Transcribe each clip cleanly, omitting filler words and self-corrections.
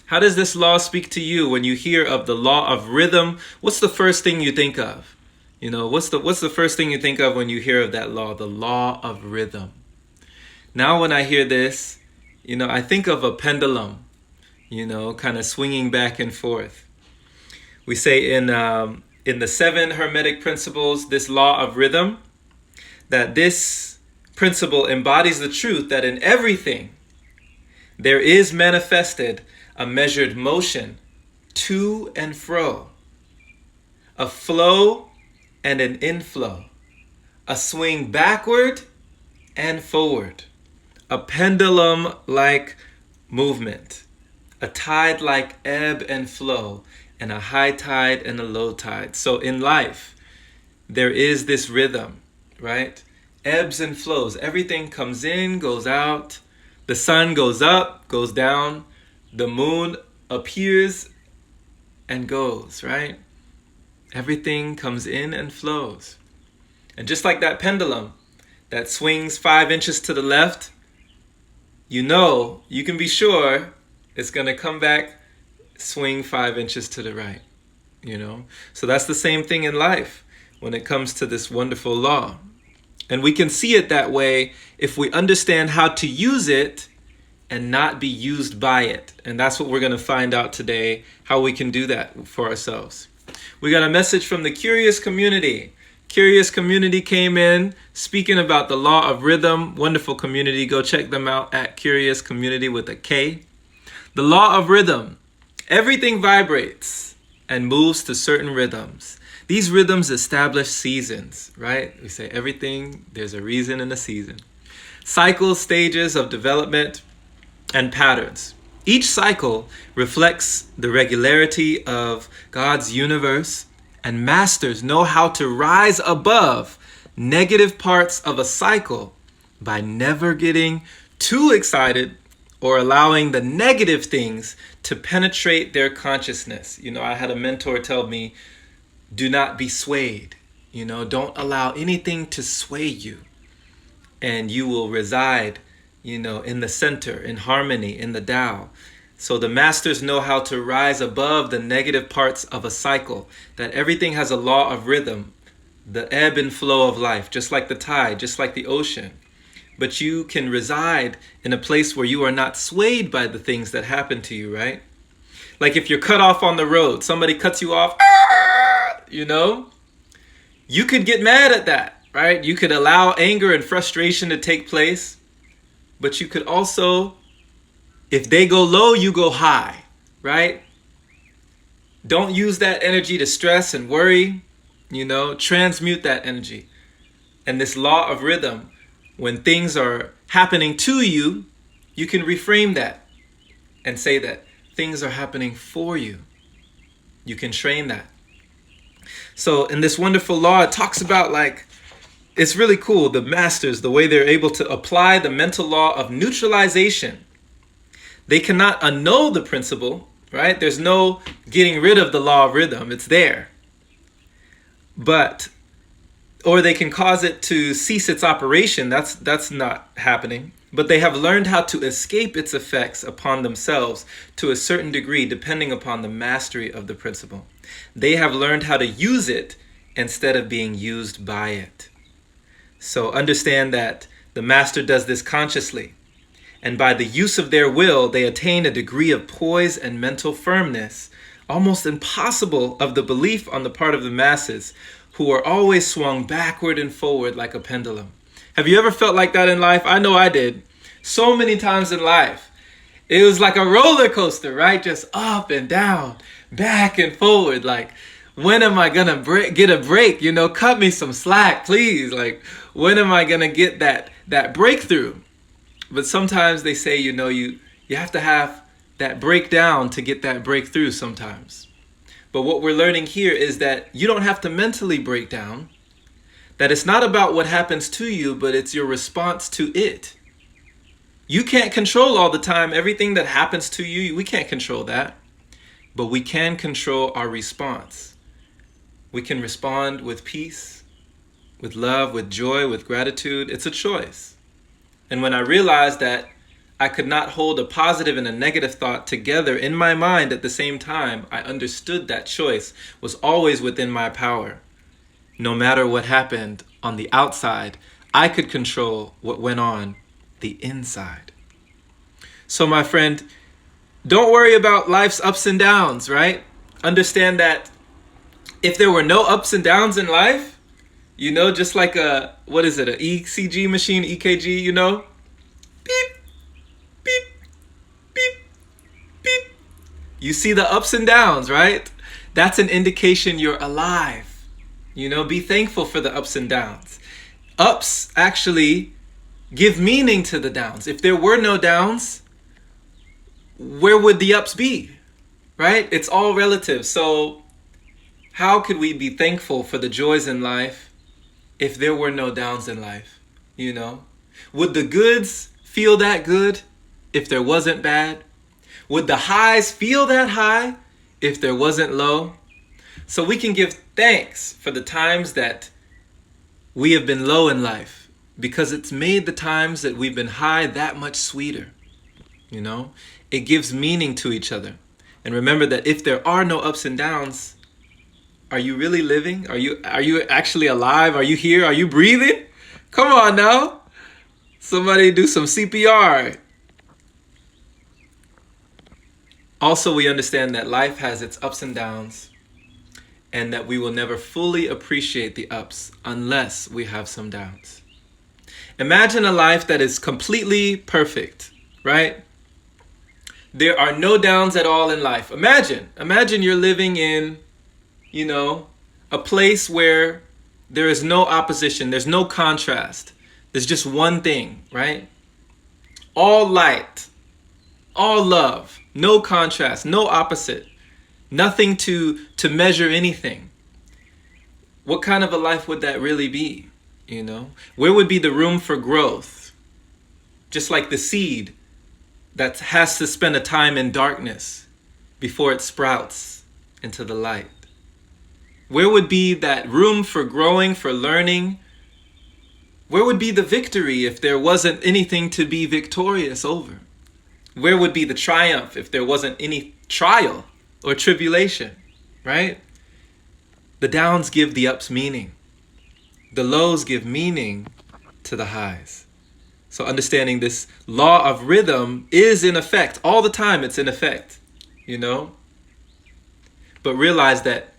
How does this law speak to you when you hear of the law of rhythm? What's the first thing you think of? What's the first thing you think of when you hear of that law, the law of rhythm? Now when I hear this, I think of a pendulum, kind of swinging back and forth. We say in the 7 Hermetic principles, this law of rhythm, that this principle embodies the truth that in everything there is manifested a measured motion to and fro, a flow and an inflow, a swing backward and forward, a pendulum-like movement, a tide-like ebb and flow, and a high tide and a low tide. So in life, there is this rhythm, right? Ebbs and flows. Everything comes in, goes out. The sun goes up, goes down. The moon appears and goes, right? Everything comes in and flows. And just like that pendulum that swings 5 inches to the left, you can be sure it's going to come back, swing 5 inches to the right, So that's the same thing in life when it comes to this wonderful law. And we can see it that way if we understand how to use it and not be used by it. And that's what we're going to find out today, how we can do that for ourselves. We got a message from the Curious Community. Curious Community came in speaking about the law of rhythm. Wonderful community. Go check them out at Curious Community with a K. The law of rhythm. Everything vibrates and moves to certain rhythms. These rhythms establish seasons, right? We say everything, there's a reason and a season. Cycles, stages of development, and patterns. Each cycle reflects the regularity of God's universe, and masters know how to rise above negative parts of a cycle by never getting too excited or allowing the negative things to penetrate their consciousness. I had a mentor tell me, do not be swayed. Don't allow anything to sway you. And you will reside, in the center, in harmony, in the Tao. So the masters know how to rise above the negative parts of a cycle, that everything has a law of rhythm, the ebb and flow of life, just like the tide, just like the ocean. But you can reside in a place where you are not swayed by the things that happen to you, right? Like if you're cut off on the road, somebody cuts you off, you could get mad at that, right? You could allow anger and frustration to take place, but you could also, if they go low, you go high, right? Don't use that energy to stress and worry, transmute that energy. And this law of rhythm, when things are happening to you, you can reframe that and say that things are happening for you. You can train that. So in this wonderful law, it talks about it's really cool. The masters, the way they're able to apply the mental law of neutralization. They cannot annul the principle, right? There's no getting rid of the law of rhythm. It's there. Or they can cause it to cease its operation. That's not happening. But they have learned how to escape its effects upon themselves to a certain degree, depending upon the mastery of the principle. They have learned how to use it instead of being used by it. So understand that the master does this consciously. And by the use of their will, they attain a degree of poise and mental firmness, almost impossible of the belief on the part of the masses, who are always swung backward and forward like a pendulum. Have you ever felt like that in life? I know I did. So many times in life. It was like a roller coaster, right? Just up and down, back and forward. Like, when am I gonna get a break? Cut me some slack, please. Like, when am I gonna get that breakthrough? But sometimes they say, you have to have that breakdown to get that breakthrough sometimes. But what we're learning here is that you don't have to mentally break down. That it's not about what happens to you, but it's your response to it. You can't control all the time everything that happens to you. We can't control that. But we can control our response. We can respond with peace, with love, with joy, with gratitude. It's a choice. And when I realized that I could not hold a positive and a negative thought together in my mind at the same time, I understood that choice was always within my power. No matter what happened on the outside, I could control what went on the inside. So, my friend, don't worry about life's ups and downs, right? Understand that if there were no ups and downs in life, just like a ECG machine, EKG, beep, beep, beep, beep. You see the ups and downs, right? That's an indication you're alive. Be thankful for the ups and downs. Ups actually give meaning to the downs. If there were no downs, where would the ups be, right? It's all relative. So how could we be thankful for the joys in life if there were no downs in life? Would the goods feel that good if there wasn't bad? Would the highs feel that high if there wasn't low? So we can give thanks for the times that we have been low in life, because it's made the times that we've been high that much sweeter. It gives meaning to each other. And remember that if there are no ups and downs, are you really living? Are you actually alive? Are you here? Are you breathing? Come on now. Somebody do some CPR. Also, we understand that life has its ups and downs, and that we will never fully appreciate the ups unless we have some downs. Imagine a life that is completely perfect, right? There are no downs at all in life. Imagine you're living in, a place where there is no opposition, there's no contrast. There's just one thing, right? All light, all love, no contrast, no opposite, nothing to measure anything. What kind of a life would that really be? Where would be the room for growth? Just like the seed that has to spend a time in darkness before it sprouts into the light. Where would be that room for growing, for learning? Where would be the victory if there wasn't anything to be victorious over? Where would be the triumph if there wasn't any trial or tribulation, right? The downs give the ups meaning. The lows give meaning to the highs. So understanding this law of rhythm is in effect all the time. It's in effect, But realize that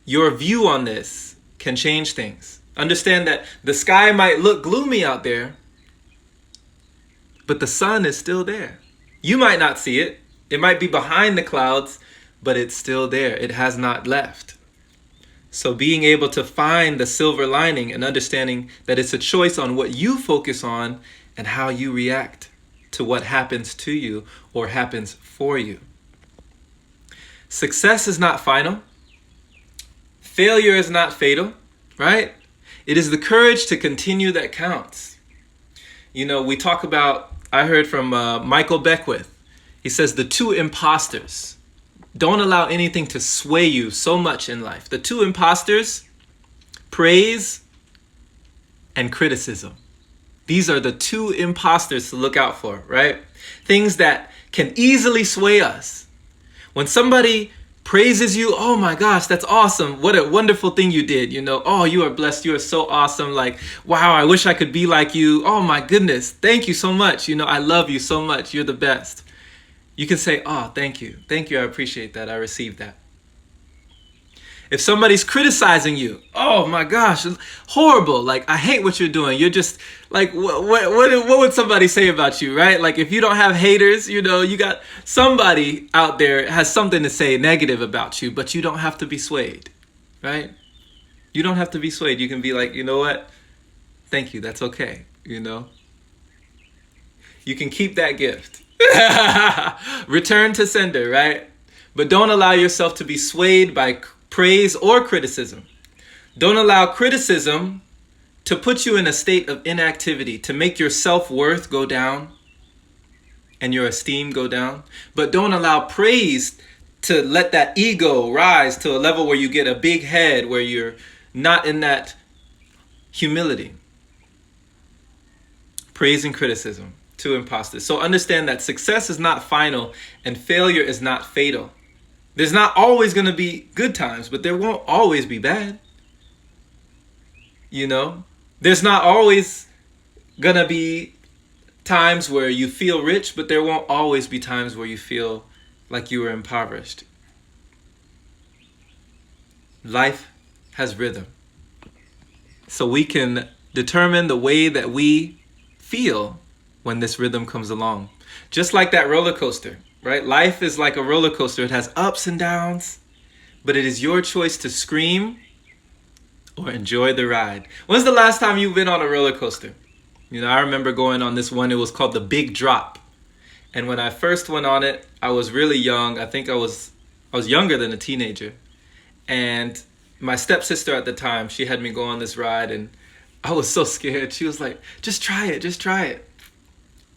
your view on this can change things. Understand that the sky might look gloomy out there, but the sun is still there. You might not see it. It might be behind the clouds, but it's still there. It has not left. So being able to find the silver lining and understanding that it's a choice on what you focus on and how you react to what happens to you or happens for you. Success is not final. Failure is not fatal, right? It is the courage to continue that counts. We talk about, I heard from Michael Beckwith. He says the two imposters. Don't allow anything to sway you so much in life. The two imposters, praise and criticism. These are the two imposters to look out for, right? Things that can easily sway us. When somebody praises you, oh my gosh, that's awesome. What a wonderful thing you did. Oh, you are blessed. You are so awesome. Like, wow, I wish I could be like you. Oh my goodness. Thank you so much. I love you so much. You're the best. You can say, oh, thank you. Thank you. I appreciate that. I received that. If somebody's criticizing you, oh my gosh, horrible. Like, I hate what you're doing. You're just like, what would somebody say about you, right? Like, if you don't have haters, you got somebody out there has something to say negative about you, but you don't have to be swayed, right? You don't have to be swayed. You can be like, you know what? Thank you. That's okay. You can keep that gift. Return to sender, right? But don't allow yourself to be swayed by praise or criticism. Don't allow criticism to put you in a state of inactivity, to make your self-worth go down and your esteem go down. But don't allow praise to let that ego rise to a level where you get a big head, where you're not in that humility. Praise and criticism. Two imposters. So understand that success is not final and failure is not fatal. There's not always going to be good times, but there won't always be bad. You know, there's not always going to be times where you feel rich, but there won't always be times where you feel like you are impoverished. Life has rhythm. So we can determine the way that we feel when this rhythm comes along. Just like that roller coaster, right? Life is like a roller coaster. It has ups and downs, but it is your choice to scream or enjoy the ride. When's the last time you've been on a roller coaster? You know, I remember going on this one. It was called the Big Drop. And when I first went on it, I was really young. I think I was younger than a teenager. And my stepsister at the time, she had me go on this ride, and I was so scared. She was like, just try it, just try it.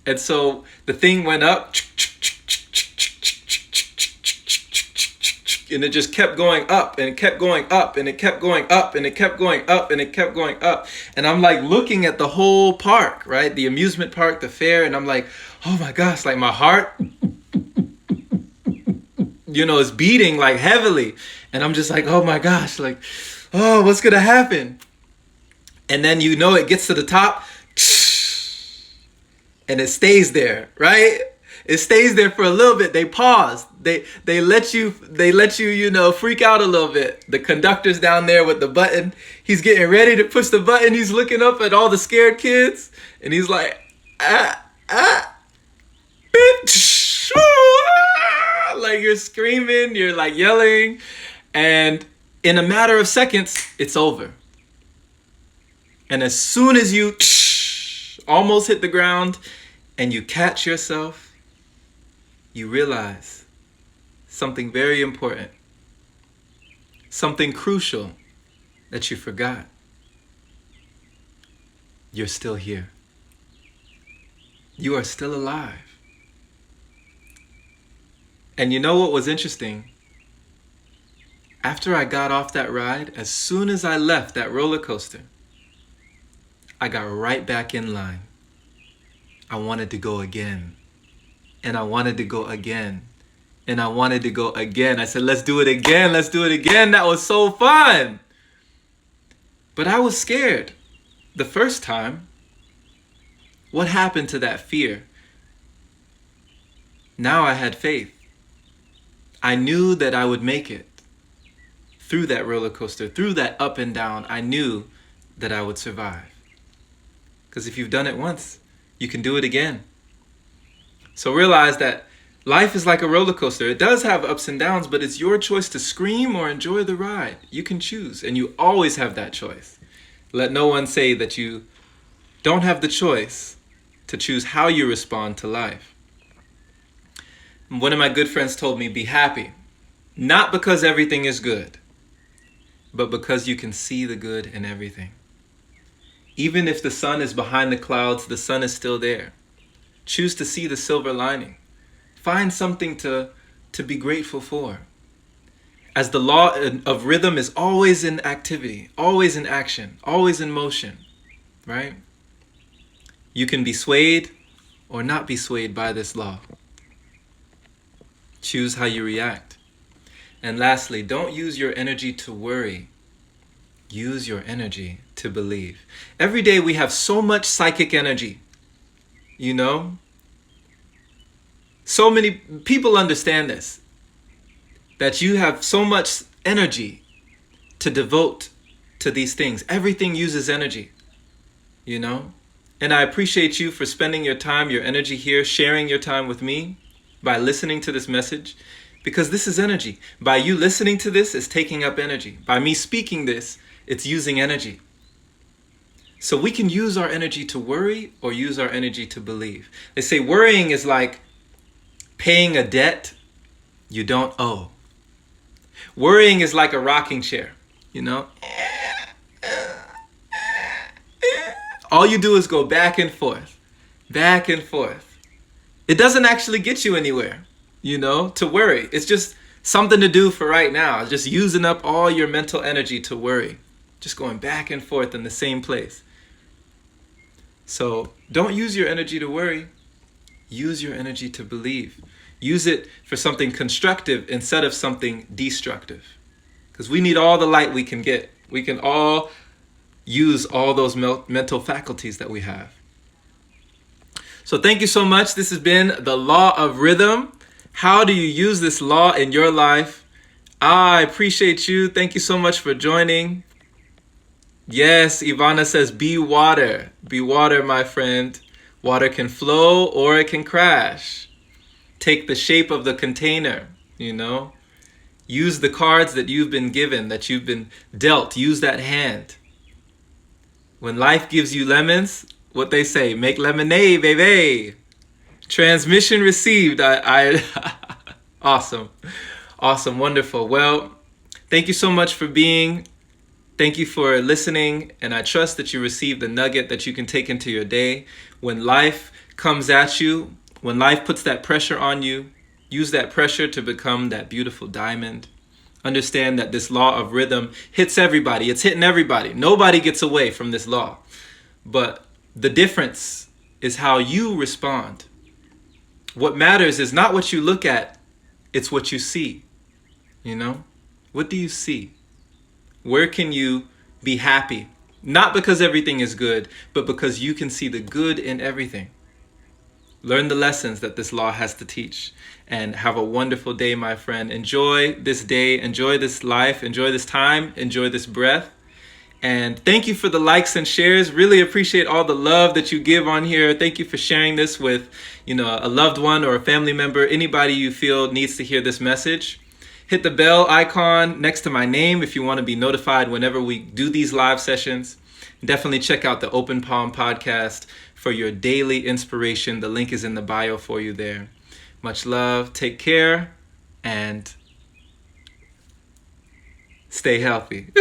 And so the thing went up, and it just kept going up, and it kept going up, and it kept going up, and it kept going up, and it kept going up. And I'm like looking at the whole park, right? The amusement park, the fair, and I'm like, oh my gosh, like my heart, you know, is beating like heavily. And I'm just like, oh my gosh, like, oh, what's gonna happen? And then, you know, it gets to the top, and it stays there, right? It stays there for a little bit. They pause. They let you, you know, freak out a little bit. The conductor's down there with the button. He's getting ready to push the button. He's looking up at all the scared kids, and he's like, bitch, like you're screaming, you're like yelling, and in a matter of seconds, it's over. And as soon as you almost hit the ground and you catch yourself, you realize something very important, something crucial that you forgot. You're still here. You are still alive. And you know what was interesting? After I got off that ride, as soon as I left that roller coaster, I got right back in line. I wanted to go again. And I wanted to go again. And I wanted to go again. I said, let's do it again. Let's do it again. That was so fun. But I was scared the first time. What happened to that fear? Now I had faith. I knew that I would make it through that roller coaster, through that up and down. I knew that I would survive. Because if you've done it once, you can do it again. So realize that life is like a roller coaster. It does have ups and downs, but it's your choice to scream or enjoy the ride. You can choose, and you always have that choice. Let no one say that you don't have the choice to choose how you respond to life. One of my good friends told me, be happy, not because everything is good, but because you can see the good in everything. Even if the sun is behind the clouds, the sun is still there. Choose to see the silver lining. Find something to be grateful for. As the law of rhythm is always in activity, always in action, always in motion, right? You can be swayed or not be swayed by this law. Choose how you react. And lastly, don't use your energy to worry. Use your energy to believe. Every day we have so much psychic energy, you know? So many people understand this, that you have so much energy to devote to these things. Everything uses energy, you know? And I appreciate you for spending your time, your energy here, sharing your time with me by listening to this message, because this is energy. By you listening to this, it's taking up energy. By me speaking this, it's using energy. So we can use our energy to worry or use our energy to believe. They say worrying is like paying a debt you don't owe. Worrying is like a rocking chair, you know? All you do is go back and forth, back and forth. It doesn't actually get you anywhere, you know, to worry. It's just something to do for right now. Just using up all your mental energy to worry. Just going back and forth in the same place. So don't use your energy to worry. Use your energy to believe. Use it for something constructive instead of something destructive. Because we need all the light we can get. We can all use all those mental faculties that we have. So thank you so much. This has been the Law of Rhythm. How do you use this law in your life? I appreciate you. Thank you so much for joining. Yes, Ivana says, be water. Be water, my friend. Water can flow or it can crash. Take the shape of the container, you know. Use the cards that you've been given, that you've been dealt. Use that hand. When life gives you lemons, what they say, make lemonade, baby. Transmission received. Awesome. Awesome. Wonderful. Well, thank you so much for being. Thank you for listening. And I trust that you received the nugget that you can take into your day. When life comes at you, when life puts that pressure on you, use that pressure to become that beautiful diamond. Understand that this law of rhythm hits everybody. It's hitting everybody. Nobody gets away from this law. But the difference is how you respond. What matters is not what you look at, it's what you see. You know? What do you see? Where can you be happy? Not because everything is good, but because you can see the good in everything. Learn the lessons that this law has to teach. And have a wonderful day, my friend. Enjoy this day. Enjoy this life. Enjoy this time. Enjoy this breath. And thank you for the likes and shares. Really appreciate all the love that you give on here. Thank you for sharing this with, a loved one or a family member, anybody you feel needs to hear this message. Hit the bell icon next to my name if you want to be notified whenever we do these live sessions. Definitely check out the Open Palm podcast for your daily inspiration. The link is in the bio for you there. Much love. Take care and stay healthy.